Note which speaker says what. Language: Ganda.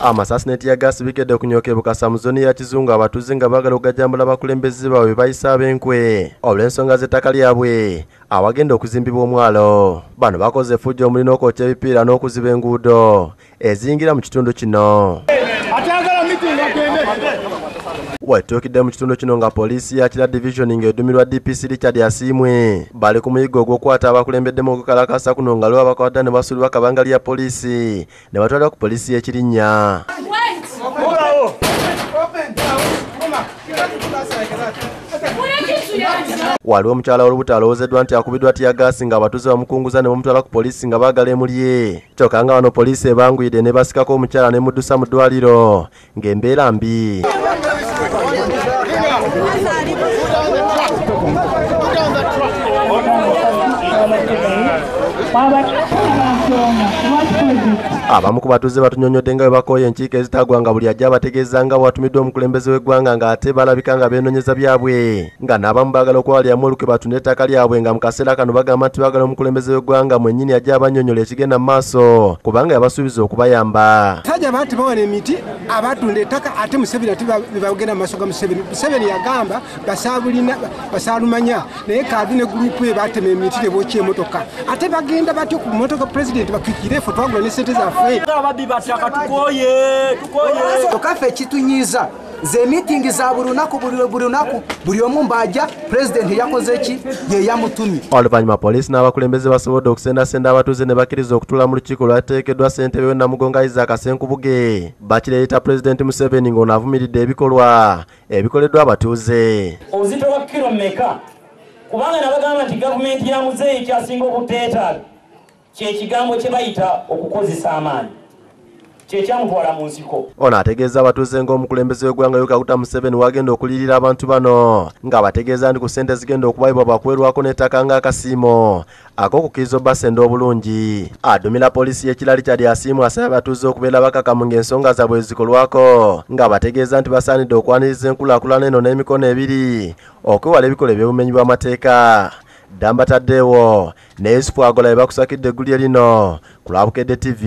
Speaker 1: Amasasineti ya gas Bukedde kunyoke Bukasa mu zoni ya Kizungu abatuze nga bagala okugajambula abakulembeze baabwe bayisa ab'enkwe olw'ensonga z'ettaka lyabwe awagenda okuzimbibwa omwalo. Bano bakoze effujjo omulina okwokya ebipiira n'okuziba enguudo eziyingira mu kitundu kino. Wetuukidde mu kitundu kino nga poliisi ya Kira division ng'edumirwa DPC Richard Asiimwe bali ku muyiggo ogw'okwata abakulembeddemu okukalakasa kuno nga lwa bakwadda ne basuulibwa kabanga lya poliisi ne batwalibwa ku poliisi y'Ekirinnya. Waliwo omukyala w'olubuto alowoozeddwa nti akubiddwa tiyagasi nga abatuuze bamukunguza ne bamutwala ku poliisi nga baagala emulye. Kyokka nga wano poliisi ebanguyidde ne basikako omukyala ne muddusa mu ddwaliro ng'embeera mbi. Abamu ku batuuze batunyonyodde nga bwe bakooye enkiiko ezitagwa nga buli ajja abategeeza nga bw'atumiddwa omukulembeze w'eggwanga ng'ate balabika nga beenoonyeza byabwe nga n'abamu baagala okwawaliramu olukwe batunde ettaka lyabwe nga mu kaseera kano bagamba nti baagala omukulembeze w'eggwanga mwennyini ajja abannyonnyola ekigenda mu maaso kubanga yabasuubiza okubayamba.
Speaker 2: Sajja baati bawana emiti abatunda ettaka ate Museveni ate bagenda mu maaso ga Museveni. Museveni yagamba basaalumanya naye kaabine gurupu ye baatema emiti ne bookya emmotoka ate bagenda batyo ku mmotoka pulezidenti bakwikire effe twagula ne ssente zaffe.
Speaker 3: Ababbi bataka tukoye
Speaker 4: kaffe kitunyiza ze meeting za buli lunaku buli omu mbajja pulezidenti yakoze ki ye yamutumye.
Speaker 1: Oluvannyuma poliisi n'abakulembeze basobodde okusendasenda abatuuze ne bakkiriza okutuula mu lukiiko lwateekeddwa ssentebe we Namugongo Isaac Asenkubuge bakireeta pulezidenti Museveni ng'ono avumiridde ebikolwa ebikoleddwa abatuuze.
Speaker 3: Obuzito bwa kilo mmeka kubanga nabagamba nti gavumenti ya muzeeyi kyasinga okuteetaaga kyekigambo kye bayita okukozesa amaanyi kyekyamutwala mu nsiko. Ono ategeeza abatuuze ng'omukulembeze w'eggwanga Yoweri Museveni wagenda okulirira abantu bano ng'abategeeza nti ku ssente zigenda okubayibwa bakuwerwako n'ettaka ng'akasiimo ak'okukkiriza obbasenda obulungi. Adumira poliisi y'ekira Richard Asiimwe asaba abatuuze okubeera bakakamu ng'ensonga zaabwe ezikolwako ng'abategeeza nti basaanidde okwaniriza enkulaakulana eno n'emikono ebiri okwewala ebikolwa eby'obumenyi bw'amateeka. Ddamba Tadeo ne Yusuf Kwagala bakusakidde eggulire lino ku lwa Bukedde TV.